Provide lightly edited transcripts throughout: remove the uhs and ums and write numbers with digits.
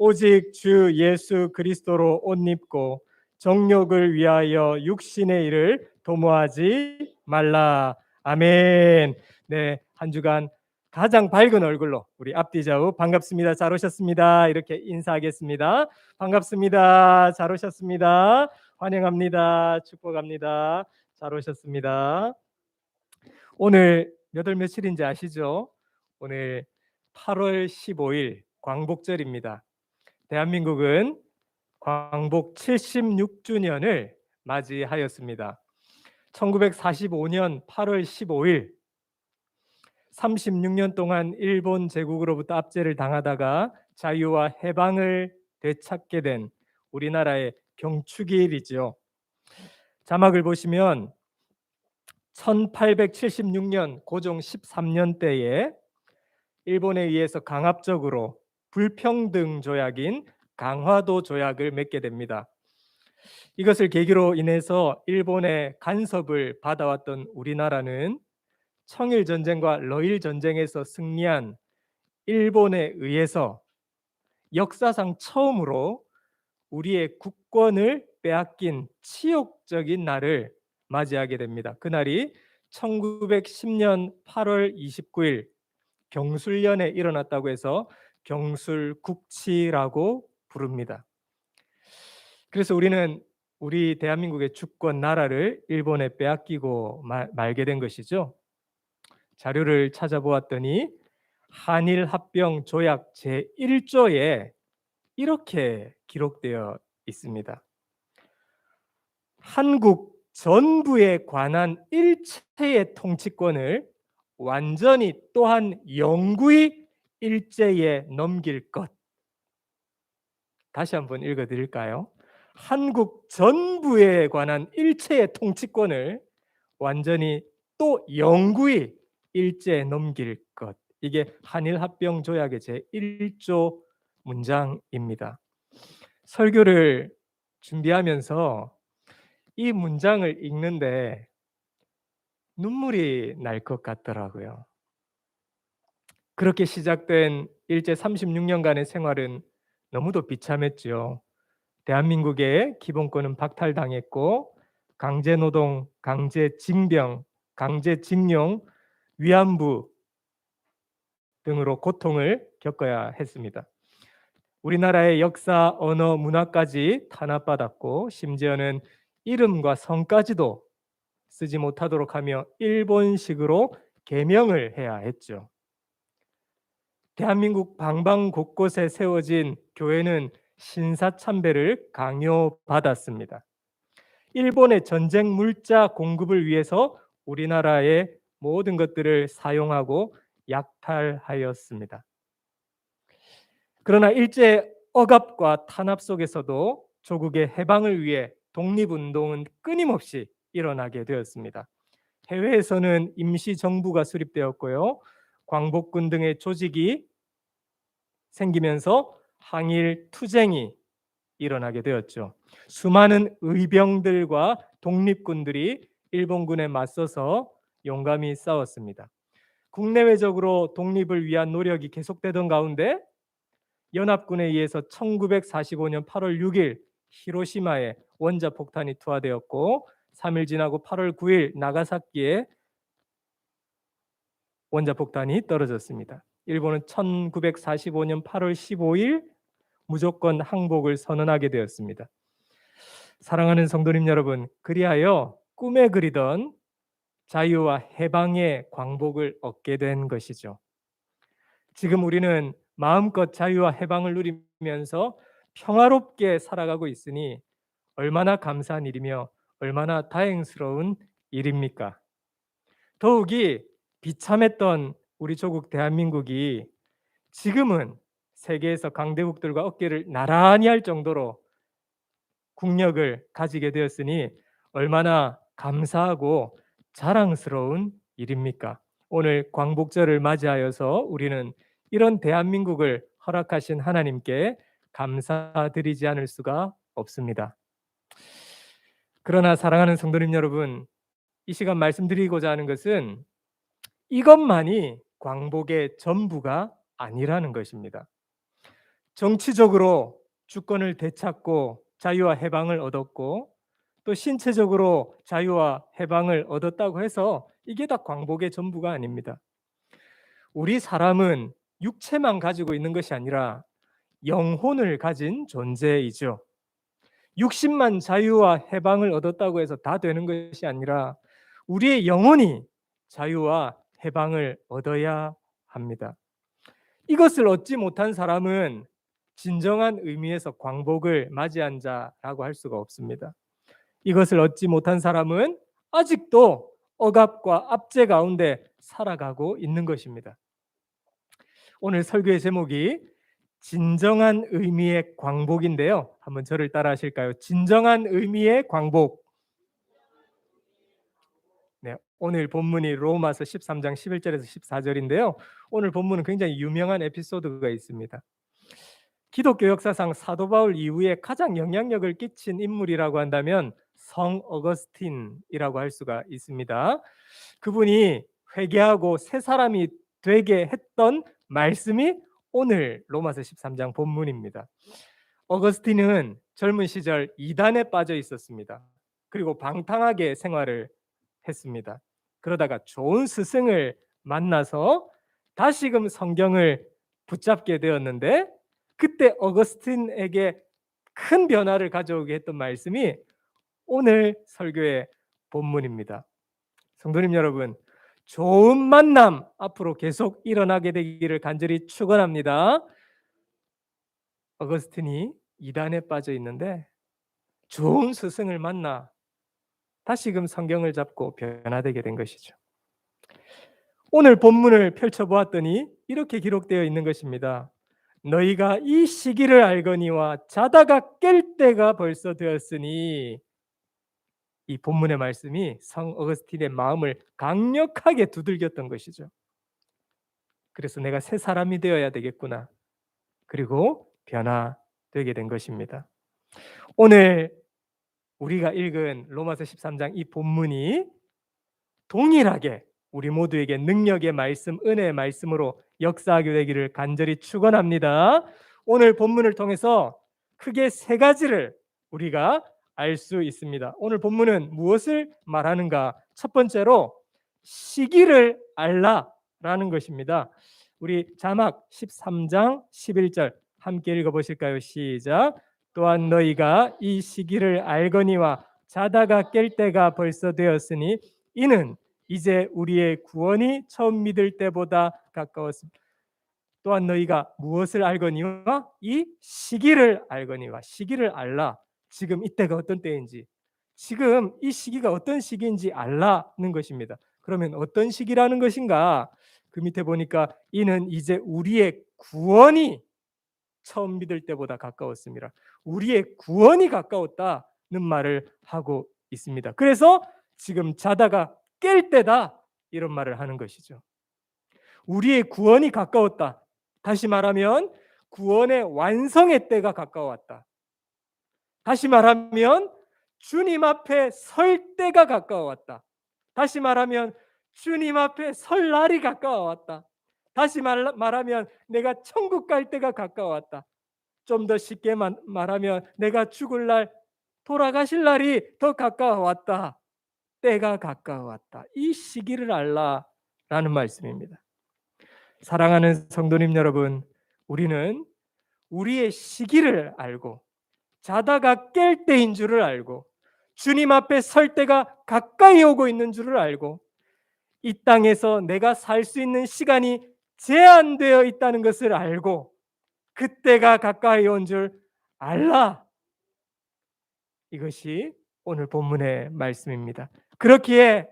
오직 주 예수 그리스도로 옷 입고 정욕을 위하여 육신의 일을 도모하지 말라. 아멘. 네, 한 주간 가장 밝은 얼굴로 우리 앞뒤 좌우 반갑습니다. 잘 오셨습니다. 이렇게 인사하겠습니다. 반갑습니다. 잘 오셨습니다. 환영합니다. 축복합니다. 잘 오셨습니다. 오늘 몇 월 며칠인지 아시죠? 오늘 8월 15일 광복절입니다. 대한민국은 광복 76주년을 맞이하였습니다. 1945년 8월 15일 36년 동안 일본 제국으로부터 압제를 당하다가 자유와 해방을 되찾게 된 우리나라의 경축일이죠. 자막을 보시면 1876년 고종 13년 때에 일본에 의해서 강압적으로 불평등 조약인 강화도 조약을 맺게 됩니다. 이것을 계기로 인해서 일본의 간섭을 받아왔던 우리나라는 청일 전쟁과 러일 전쟁에서 승리한 일본에 의해서 역사상 처음으로 우리의 국권을 빼앗긴 치욕적인 날을 맞이하게 됩니다. 그날이 1910년 8월 29일 경술련에 일어났다고 해서 경술국치라고 부릅니다. 그래서 우리는 우리 대한민국의 주권 나라를 일본에 빼앗기고 말게 된 것이죠. 자료를 찾아보았더니 한일 합병 조약 제1조에 이렇게 기록되어 있습니다. 한국 전부에 관한 일체의 통치권을 완전히 또한 영구히 일제에 넘길 것. 다시 한번 읽어드릴까요? 한국 전부에 관한 일체의 통치권을 완전히 또 영구히 일제에 넘길 것. 이게 한일합병 조약의 제1조 문장입니다. 설교를 준비하면서 이 문장을 읽는데 눈물이 날 것 같더라고요. 그렇게 시작된 일제 36년간의 생활은 너무도 비참했죠. 대한민국의 기본권은 박탈당했고 강제노동, 강제징병, 강제징용, 위안부 등으로 고통을 겪어야 했습니다. 우리나라의 역사, 언어, 문화까지 탄압받았고 심지어는 이름과 성까지도 쓰지 못하도록 하며 일본식으로 개명을 해야 했죠. 대한민국 방방 곳곳에 세워진 교회는 신사참배를 강요받았습니다. 일본의 전쟁 물자 공급을 위해서 우리나라의 모든 것들을 사용하고 약탈하였습니다. 그러나 일제 억압과 탄압 속에서도 조국의 해방을 위해 독립운동은 끊임없이 일어나게 되었습니다. 해외에서는 임시정부가 수립되었고요. 광복군 등의 조직이 생기면서 항일 투쟁이 일어나게 되었죠. 수많은 의병들과 독립군들이 일본군에 맞서서 용감히 싸웠습니다. 국내외적으로 독립을 위한 노력이 계속되던 가운데 연합군에 의해서 1945년 8월 6일 히로시마에 원자폭탄이 투하되었고 3일 지나고 8월 9일 나가사키에 원자폭탄이 떨어졌습니다. 일본은 1945년 8월 15일 무조건 항복을 선언하게 되었습니다. 사랑하는 성도님 여러분, 그리하여 꿈에 그리던 자유와 해방의 광복을 얻게 된 것이죠. 지금 우리는 마음껏 자유와 해방을 누리면서 평화롭게 살아가고 있으니 얼마나 감사한 일이며 얼마나 다행스러운 일입니까? 더욱이 비참했던 우리 조국 대한민국이 지금은 세계에서 강대국들과 어깨를 나란히 할 정도로 국력을 가지게 되었으니 얼마나 감사하고 자랑스러운 일입니까? 오늘 광복절을 맞이하여서 우리는 이런 대한민국을 허락하신 하나님께 감사드리지 않을 수가 없습니다. 그러나 사랑하는 성도님 여러분, 이 시간 말씀드리고자 하는 것은 이것만이 광복의 전부가 아니라는 것입니다. 정치적으로 주권을 되찾고 자유와 해방을 얻었고 또 신체적으로 자유와 해방을 얻었다고 해서 이게 다 광복의 전부가 아닙니다. 우리 사람은 육체만 가지고 있는 것이 아니라 영혼을 가진 존재이죠. 육신만 자유와 해방을 얻었다고 해서 다 되는 것이 아니라 우리의 영혼이 자유와 해방을 얻어야 합니다. 이것을 얻지 못한 사람은 진정한 의미에서 광복을 맞이한 자라고 할 수가 없습니다. 이것을 얻지 못한 사람은 아직도 억압과 압제 가운데 살아가고 있는 것입니다. 오늘 설교의 제목이 진정한 의미의 광복인데요. 한번 저를 따라 하실까요? 진정한 의미의 광복. 네, 오늘 본문이 로마서 13장 11절에서 14절인데요. 오늘 본문은 굉장히 유명한 에피소드가 있습니다. 기독교 역사상 사도 바울 이후에 가장 영향력을 끼친 인물이라고 한다면 성 어거스틴이라고 할 수가 있습니다. 그분이 회개하고 새 사람이 되게 했던 말씀이 오늘 로마서 13장 본문입니다. 어거스틴은 젊은 시절 이단에 빠져 있었습니다. 그리고 방탕하게 생활을 했습니다. 그러다가 좋은 스승을 만나서 다시금 성경을 붙잡게 되었는데 그때 어거스틴에게 큰 변화를 가져오게 했던 말씀이 오늘 설교의 본문입니다. 성도님 여러분, 좋은 만남 앞으로 계속 일어나게 되기를 간절히 축원합니다. 어거스틴이 이단에 빠져 있는데 좋은 스승을 만나 다시금 성경을 잡고 변화되게 된 것이죠. 오늘 본문을 펼쳐보았더니 이렇게 기록되어 있는 것입니다. 너희가 이 시기를 알거니와 자다가 깰 때가 벌써 되었으니, 이 본문의 말씀이 성 어거스틴의 마음을 강력하게 두들겼던 것이죠. 그래서 내가 새 사람이 되어야 되겠구나. 그리고 변화되게 된 것입니다. 오늘 우리가 읽은 로마서 13장 이 본문이 동일하게 우리 모두에게 능력의 말씀, 은혜의 말씀으로 역사하게 되기를 간절히 축원합니다. 오늘 본문을 통해서 크게 세 가지를 우리가 알 수 있습니다. 오늘 본문은 무엇을 말하는가? 첫 번째로 시기를 알라라는 것입니다. 우리 자막 13장 11절 함께 읽어보실까요? 시작. 또한 너희가 이 시기를 알거니와 자다가 깰 때가 벌써 되었으니 이는 이제 우리의 구원이 처음 믿을 때보다 가까웠습니다. 또한 너희가 무엇을 알거니와 이 시기를 알거니와, 시기를 알라. 지금 이때가 어떤 때인지, 지금 이 시기가 어떤 시기인지 알라는 것입니다. 그러면 어떤 시기라는 것인가? 그 밑에 보니까 이는 이제 우리의 구원이 처음 믿을 때보다 가까웠습니다. 우리의 구원이 가까웠다는 말을 하고 있습니다. 그래서 지금 자다가 깰 때다, 이런 말을 하는 것이죠. 우리의 구원이 가까웠다. 다시 말하면 구원의 완성의 때가 가까웠다. 다시 말하면 주님 앞에 설 때가 가까웠다. 다시 말하면 주님 앞에 설 날이 가까웠다. 다시 말하면 내가 천국 갈 때가 가까웠다. 좀 더 쉽게 말하면 내가 죽을 날, 돌아가실 날이 더 가까웠다. 때가 가까웠다. 이 시기를 알라라는 말씀입니다. 사랑하는 성도님 여러분, 우리는 우리의 시기를 알고 자다가 깰 때인 줄을 알고 주님 앞에 설 때가 가까이 오고 있는 줄을 알고 이 땅에서 내가 살 수 있는 시간이 제한되어 있다는 것을 알고 그때가 가까이 온 줄 알라. 이것이 오늘 본문의 말씀입니다. 그렇기에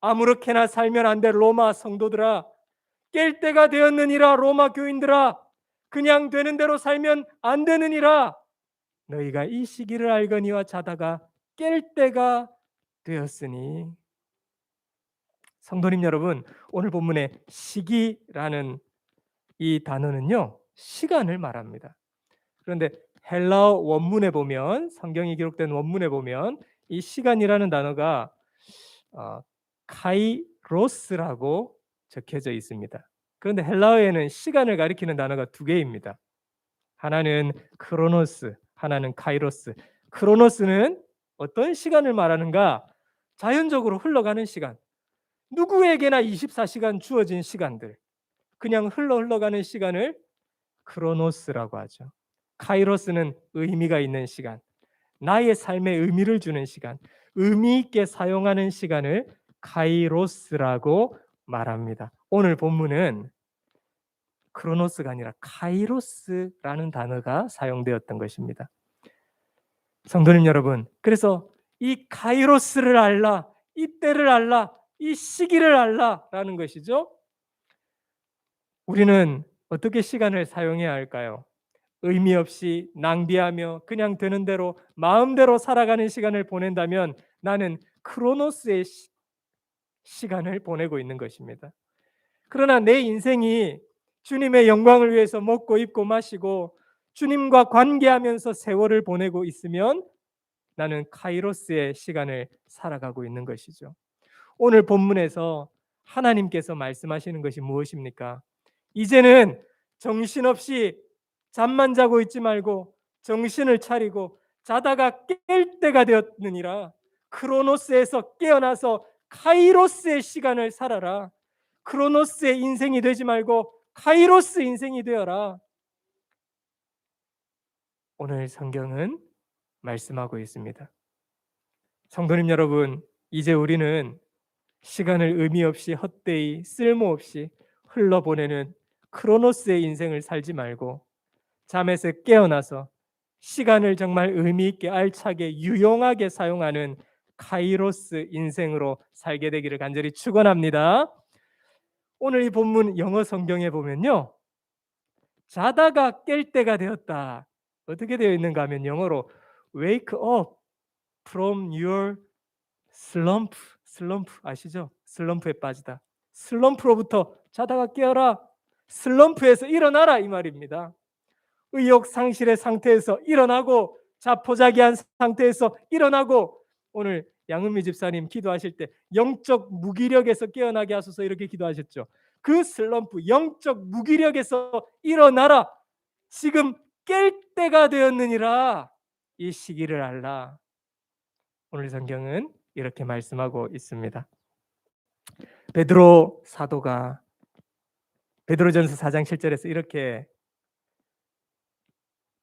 아무렇게나 살면 안 돼 로마 성도들아, 깰 때가 되었느니라. 로마 교인들아, 그냥 되는 대로 살면 안 되느니라. 너희가 이 시기를 알거니와 자다가 깰 때가 되었으니. 성도님 여러분, 오늘 본문의 시기라는 이 단어는요, 시간을 말합니다. 그런데 헬라어 원문에 보면, 성경이 기록된 원문에 보면 이 시간이라는 단어가 카이로스라고 적혀져 있습니다. 그런데 헬라어에는 시간을 가리키는 단어가 두 개입니다. 하나는 크로노스, 하나는 카이로스. 크로노스는 어떤 시간을 말하는가? 자연적으로 흘러가는 시간. 누구에게나 24시간 주어진 시간들. 그냥 흘러가는 시간을 크로노스라고 하죠. 카이로스는 의미가 있는 시간. 나의 삶에 의미를 주는 시간. 의미 있게 사용하는 시간을 카이로스라고 말합니다. 오늘 본문은 크로노스가 아니라 카이로스라는 단어가 사용되었던 것입니다. 성도님 여러분, 그래서 이 카이로스를 알라, 이 때를 알라, 이 시기를 알라라는 것이죠. 우리는 어떻게 시간을 사용해야 할까요? 의미 없이 낭비하며 그냥 되는 대로 마음대로 살아가는 시간을 보낸다면 나는 크로노스의 시간을 보내고 있는 것입니다. 그러나 내 인생이 주님의 영광을 위해서 먹고 입고 마시고 주님과 관계하면서 세월을 보내고 있으면 나는 카이로스의 시간을 살아가고 있는 것이죠. 오늘 본문에서 하나님께서 말씀하시는 것이 무엇입니까? 이제는 정신없이 잠만 자고 있지 말고 정신을 차리고 자다가 깰 때가 되었느니라. 크로노스에서 깨어나서 카이로스의 시간을 살아라. 크로노스의 인생이 되지 말고 카이로스 인생이 되어라. 오늘 성경은 말씀하고 있습니다. 성도님 여러분, 이제 우리는 시간을 의미 없이 헛되이 쓸모없이 흘러보내는 크로노스의 인생을 살지 말고 잠에서 깨어나서 시간을 정말 의미 있게 알차게 유용하게 사용하는 카이로스 인생으로 살게 되기를 간절히 축원합니다. 오늘 이 본문 영어 성경에 보면요, 자다가 깰 때가 되었다. 어떻게 되어 있는가 하면 영어로 wake up from your slump. 슬럼프 아시죠? 슬럼프에 빠지다. 슬럼프로부터 자다가 깨어라. 슬럼프에서 일어나라 이 말입니다. 의욕 상실의 상태에서 일어나고 자포자기한 상태에서 일어나고, 오늘 양은미 집사님 기도하실 때 영적 무기력에서 깨어나게 하소서 이렇게 기도하셨죠. 그 슬럼프, 영적 무기력에서 일어나라. 지금 깰 때가 되었느니라. 이 시기를 알라. 오늘 성경은 이렇게 말씀하고 있습니다. 베드로 사도가 베드로전서 4장 7절에서 이렇게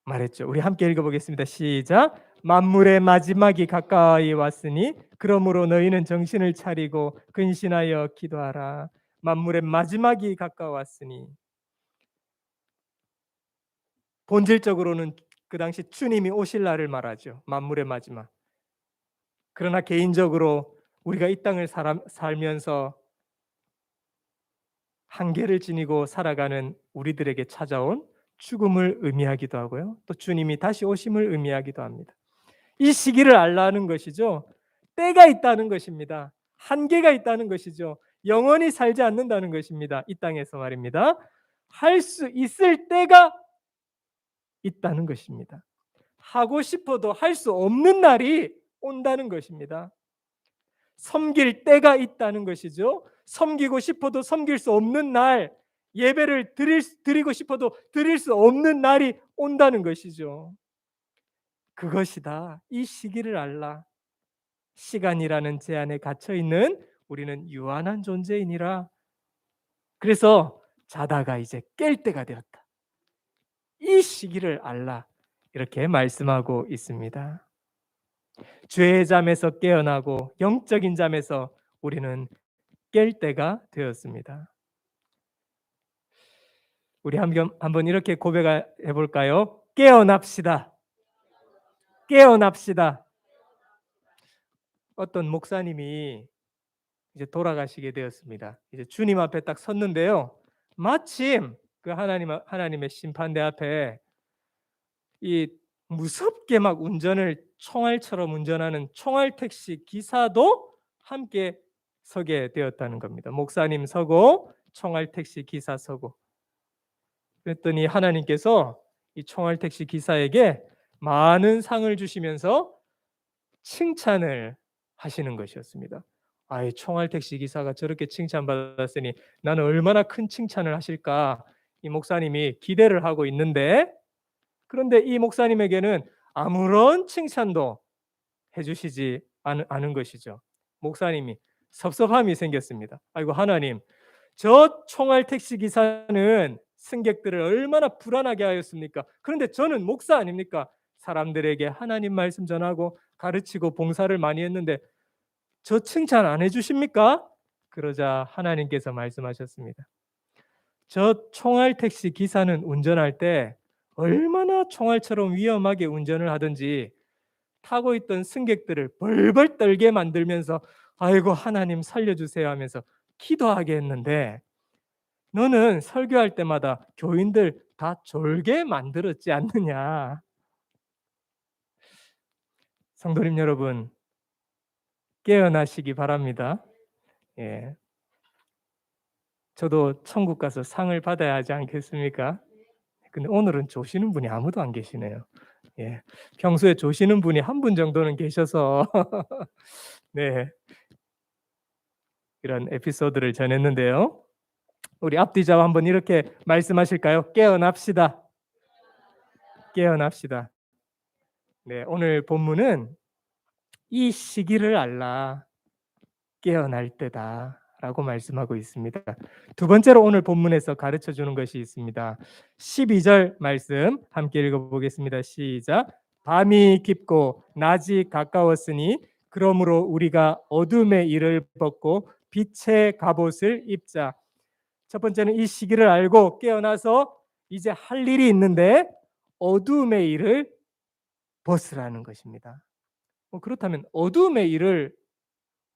말했죠. 우리 함께 읽어보겠습니다. 시작. 만물의 마지막이 가까이 왔으니 그러므로 너희는 정신을 차리고 근신하여 기도하라. 만물의 마지막이 가까웠으니, 본질적으로는 그 당시 주님이 오실 날을 말하죠. 만물의 마지막. 그러나 개인적으로 우리가 이 땅을 살면서 한계를 지니고 살아가는 우리들에게 찾아온 죽음을 의미하기도 하고요. 또 주님이 다시 오심을 의미하기도 합니다. 이 시기를 알라는 것이죠. 때가 있다는 것입니다. 한계가 있다는 것이죠. 영원히 살지 않는다는 것입니다. 이 땅에서 말입니다. 할 수 있을 때가 있다는 것입니다. 하고 싶어도 할 수 없는 날이 온다는 것입니다. 섬길 때가 있다는 것이죠. 섬기고 싶어도 섬길 수 없는 날, 예배를 드리고 싶어도 드릴 수 없는 날이 온다는 것이죠. 그것이다. 이 시기를 알라. 시간이라는 제한에 갇혀 있는 우리는 유한한 존재이니라. 그래서 자다가 이제 깰 때가 되었다. 이 시기를 알라. 이렇게 말씀하고 있습니다. 죄의 잠에서 깨어나고 영적인 잠에서 우리는 깰 때가 되었습니다. 우리 한번 이렇게 고백해 볼까요? 깨어납시다. 깨어납시다. 어떤 목사님이 이제 돌아가시게 되었습니다. 이제 주님 앞에 딱 섰는데요. 마침 그 하나님의 심판대 앞에 이 무섭게 막 운전을 총알처럼 운전하는 총알 택시 기사도 함께 서게 되었다는 겁니다. 목사님 서고 총알 택시 기사 서고. 그랬더니 하나님께서 이 총알 택시 기사에게 많은 상을 주시면서 칭찬을 하시는 것이었습니다. 아이, 총알 택시 기사가 저렇게 칭찬받았으니 나는 얼마나 큰 칭찬을 하실까, 이 목사님이 기대를 하고 있는데 그런데 이 목사님에게는 아무런 칭찬도 해주시지 않은 것이죠. 목사님이 섭섭함이 생겼습니다. 아이고 하나님, 저 총알 택시 기사는 승객들을 얼마나 불안하게 하였습니까? 그런데 저는 목사 아닙니까? 사람들에게 하나님 말씀 전하고 가르치고 봉사를 많이 했는데 저 칭찬 안 해주십니까? 그러자 하나님께서 말씀하셨습니다. 저 총알 택시 기사는 운전할 때 얼마나 총알처럼 위험하게 운전을 하든지 타고 있던 승객들을 벌벌 떨게 만들면서 아이고 하나님 살려주세요 하면서 기도하게 했는데 너는 설교할 때마다 교인들 다 졸게 만들었지 않느냐. 성도님 여러분, 깨어나시기 바랍니다. 예. 저도 천국 가서 상을 받아야 하지 않겠습니까? 근데 오늘은 조시는 분이 아무도 안 계시네요. 예. 평소에 조시는 분이 한 분 정도는 계셔서 네. 이런 에피소드를 전했는데요. 우리 앞뒤자와 한번 이렇게 말씀하실까요? 깨어납시다. 깨어납시다. 네, 오늘 본문은 이 시기를 알라 깨어날 때다라고 말씀하고 있습니다. 두 번째로 오늘 본문에서 가르쳐 주는 것이 있습니다. 12절 말씀 함께 읽어보겠습니다. 시작. 밤이 깊고 낮이 가까웠으니 그러므로 우리가 어둠의 일을 벗고 빛의 갑옷을 입자. 첫 번째는 이 시기를 알고 깨어나서 이제 할 일이 있는데 어둠의 일을 벗으라는 것입니다. 그렇다면 어둠의 일을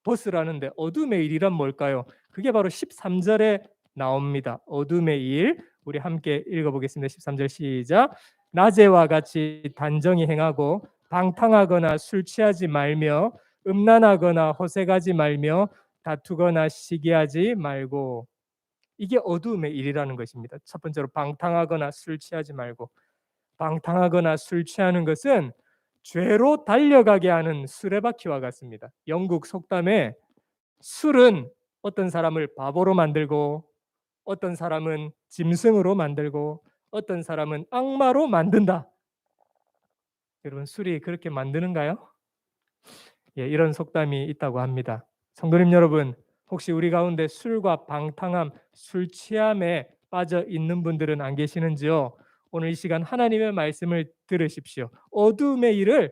벗으라는데 어둠의 일이란 뭘까요? 그게 바로 13절에 나옵니다. 어둠의 일 우리 함께 읽어보겠습니다. 13절 시작. 낮에와 같이 단정히 행하고 방탕하거나 술 취하지 말며 음란하거나 호색하지 말며 다투거나 시기하지 말고. 이게 어두움의 일이라는 것입니다. 첫 번째로 방탕하거나 술 취하지 말고. 방탕하거나 술 취하는 것은 죄로 달려가게 하는 수레바퀴와 같습니다. 영국 속담에 술은 어떤 사람을 바보로 만들고 어떤 사람은 짐승으로 만들고 어떤 사람은 악마로 만든다. 여러분 술이 그렇게 만드는가요? 예, 이런 속담이 있다고 합니다. 성도님 여러분, 혹시 우리 가운데 술과 방탕함, 술 취함에 빠져 있는 분들은 안 계시는지요? 오늘 이 시간 하나님의 말씀을 들으십시오. 어둠의 일을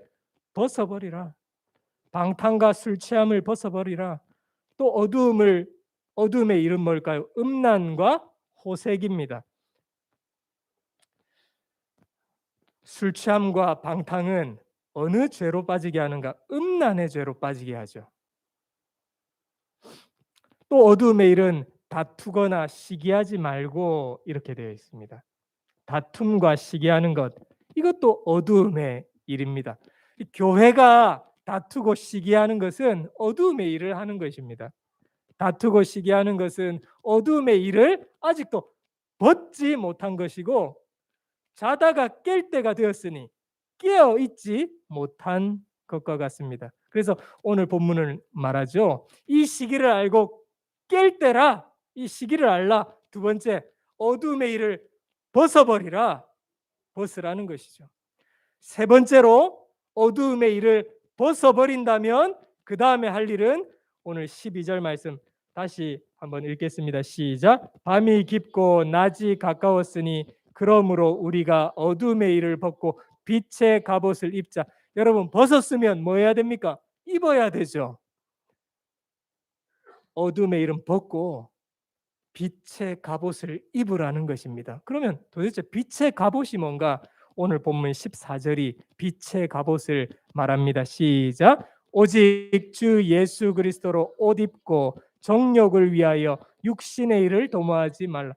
벗어버리라. 방탕과 술 취함을 벗어버리라. 또 어둠의 일은 뭘까요? 음란과 호색입니다. 술 취함과 방탕은 어느 죄로 빠지게 하는가? 음란의 죄로 빠지게 하죠. 또 어둠의 일은 다투거나 시기하지 말고 이렇게 되어 있습니다. 다툼과 시기하는 것 이것도 어둠의 일입니다. 교회가 다투고 시기하는 것은 어둠의 일을 하는 것입니다. 다투고 시기하는 것은 어둠의 일을 아직도 벗지 못한 것이고 자다가 깰 때가 되었으니 깨어 있지 못한 것과 같습니다. 그래서 오늘 본문을 말하죠. 이 시기를 알고 깰 때라. 이 시기를 알라. 두 번째, 어둠의 일을 벗어버리라. 벗으라는 것이죠. 세 번째로 어둠의 일을 벗어버린다면 그 다음에 할 일은 오늘 12절 말씀 다시 한번 읽겠습니다. 시작. 밤이 깊고 낮이 가까웠으니 그러므로 우리가 어둠의 일을 벗고 빛의 갑옷을 입자. 여러분 벗었으면 뭐 해야 됩니까? 입어야 되죠. 어둠의 일은 벗고 빛의 갑옷을 입으라는 것입니다. 그러면 도대체 빛의 갑옷이 뭔가? 오늘 본문 14절이 빛의 갑옷을 말합니다. 시작. 오직 주 예수 그리스도로 옷 입고 정욕을 위하여 육신의 일을 도모하지 말라.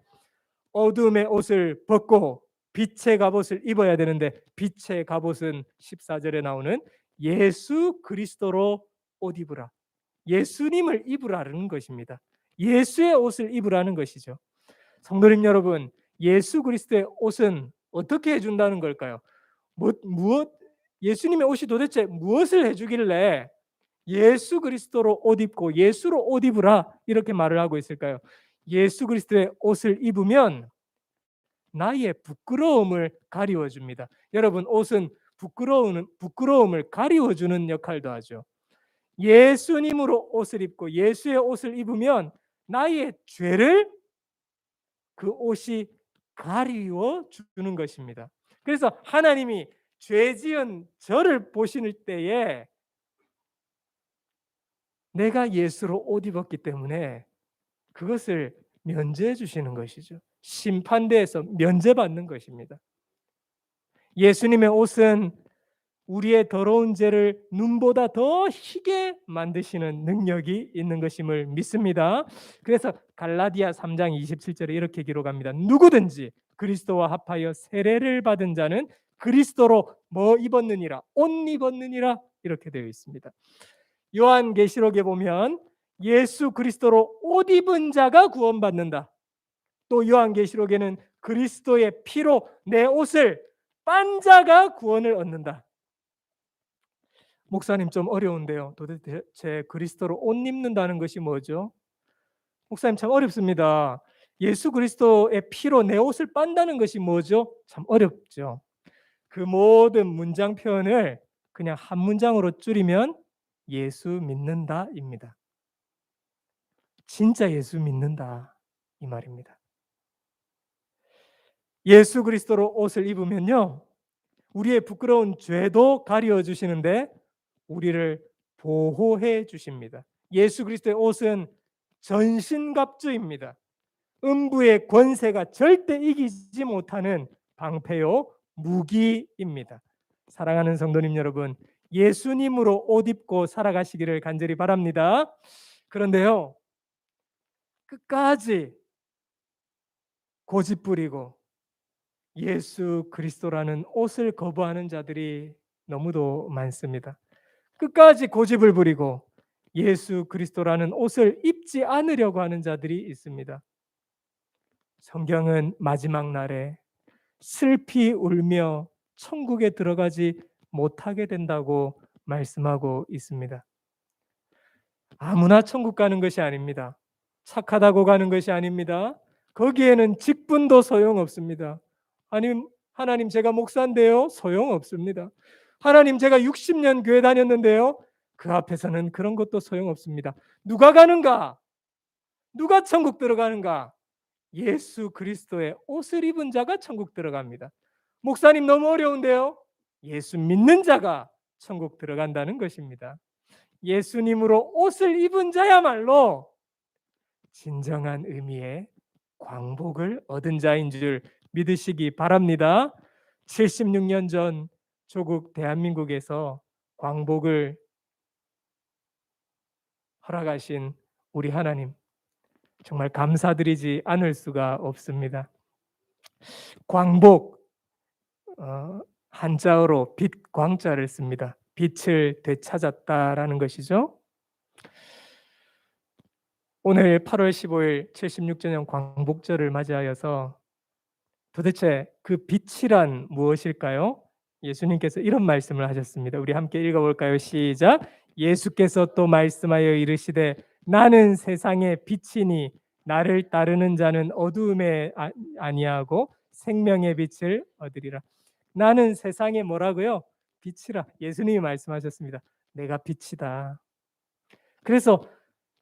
어둠의 옷을 벗고 빛의 갑옷을 입어야 되는데 빛의 갑옷은 14절에 나오는 예수 그리스도로 옷 입으라. 예수님을 입으라는 것입니다. 예수의 옷을 입으라는 것이죠. 성도님 여러분, 예수 그리스도의 옷은 어떻게 해준다는 걸까요? 무엇? 예수님의 옷이 도대체 무엇을 해주길래 예수 그리스도로 옷 입고 예수로 옷 입으라 이렇게 말을 하고 있을까요? 예수 그리스도의 옷을 입으면 나의 부끄러움을 가리워 줍니다. 여러분, 옷은 부끄러움을 가리워 주는 역할도 하죠. 예수님으로 옷을 입고 예수의 옷을 입으면 나의 죄를 그 옷이 가리워 주는 것입니다. 그래서 하나님이 죄 지은 저를 보실 때에 내가 예수로 옷 입었기 때문에 그것을 면제해 주시는 것이죠. 심판대에서 면제받는 것입니다. 예수님의 옷은 우리의 더러운 죄를 눈보다 더 희게 만드시는 능력이 있는 것임을 믿습니다. 그래서 갈라디아 3장 27절에 이렇게 기록합니다. 누구든지 그리스도와 합하여 세례를 받은 자는 그리스도로 뭐 입었느니라, 옷 입었느니라, 이렇게 되어 있습니다. 요한계시록에 보면 예수 그리스도로 옷 입은 자가 구원받는다. 또 요한계시록에는 그리스도의 피로 내 옷을 빤 자가 구원을 얻는다. 목사님, 좀 어려운데요. 도대체 그리스도로 옷 입는다는 것이 뭐죠? 목사님, 참 어렵습니다. 예수 그리스도의 피로 내 옷을 빤다는 것이 뭐죠? 참 어렵죠. 그 모든 문장 표현을 그냥 한 문장으로 줄이면 예수 믿는다입니다. 진짜 예수 믿는다, 이 말입니다. 예수 그리스도로 옷을 입으면요, 우리의 부끄러운 죄도 가려 주시는데 우리를 보호해 주십니다. 예수 그리스도의 옷은 전신갑주입니다. 음부의 권세가 절대 이기지 못하는 방패요 무기입니다. 사랑하는 성도님 여러분, 예수님으로 옷 입고 살아가시기를 간절히 바랍니다. 그런데요, 끝까지 고집 부리고 예수 그리스도라는 옷을 거부하는 자들이 너무도 많습니다. 끝까지 고집을 부리고 예수 그리스도라는 옷을 입지 않으려고 하는 자들이 있습니다. 성경은 마지막 날에 슬피 울며 천국에 들어가지 못하게 된다고 말씀하고 있습니다. 아무나 천국 가는 것이 아닙니다. 착하다고 가는 것이 아닙니다. 거기에는 직분도 소용없습니다. 하나님, 제가 목사인데요, 소용없습니다. 하나님, 제가 60년 교회 다녔는데요, 그 앞에서는 그런 것도 소용없습니다. 누가 가는가? 누가 천국 들어가는가? 예수 그리스도의 옷을 입은 자가 천국 들어갑니다. 목사님, 너무 어려운데요? 예수 믿는 자가 천국 들어간다는 것입니다. 예수님으로 옷을 입은 자야말로 진정한 의미의 광복을 얻은 자인 줄 믿으시기 바랍니다. 76년 전 조국 대한민국에서 광복을 허락하신 우리 하나님, 정말 감사드리지 않을 수가 없습니다. 광복, 한자어로 빛, 광자를 씁니다. 빛을 되찾았다라는 것이죠. 오늘 8월 15일 76주년 광복절을 맞이하여서 도대체 그 빛이란 무엇일까요? 예수님께서 이런 말씀을 하셨습니다. 우리 함께 읽어볼까요? 시작. 예수께서 또 말씀하여 이르시되 나는 세상의 빛이니 나를 따르는 자는 어두움에 아니하고 생명의 빛을 얻으리라. 나는 세상에 뭐라고요? 빛이라. 예수님이 말씀하셨습니다. 내가 빛이다. 그래서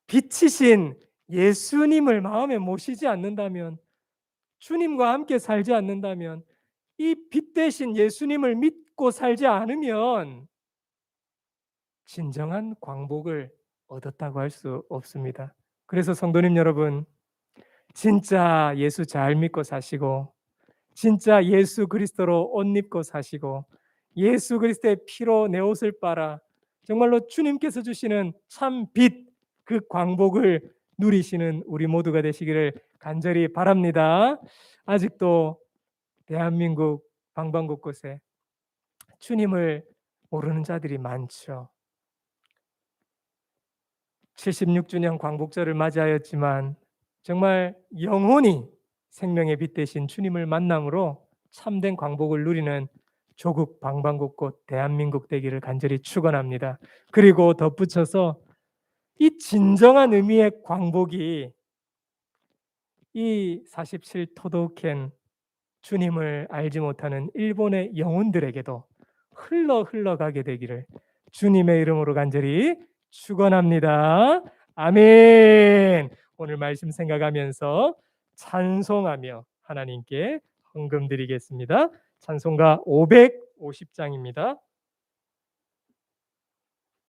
빛이신 예수님을 마음에 모시지 않는다면, 주님과 함께 살지 않는다면, 이 빛 대신 예수님을 믿고 살지 않으면 진정한 광복을 얻었다고 할 수 없습니다. 그래서 성도님 여러분, 진짜 예수 잘 믿고 사시고, 진짜 예수 그리스도로 옷 입고 사시고, 예수 그리스도의 피로 내 옷을 빨아 정말로 주님께서 주시는 참 빛, 그 광복을 누리시는 우리 모두가 되시기를 간절히 바랍니다. 아직도 대한민국 방방곳곳에 주님을 모르는 자들이 많죠. 76주년 광복절을 맞이하였지만 정말 영원히 생명의 빛 대신 주님을 만남으로 참된 광복을 누리는 조국 방방곳곳 대한민국 되기를 간절히 축원합니다. 그리고 덧붙여서 이 진정한 의미의 광복이 이 47 都道県 주님을 알지 못하는 일본의 영혼들에게도 흘러가게 되기를 주님의 이름으로 간절히 축원합니다. 아멘. 오늘 말씀 생각하면서 찬송하며 하나님께 헌금 드리겠습니다. 찬송가 550장입니다.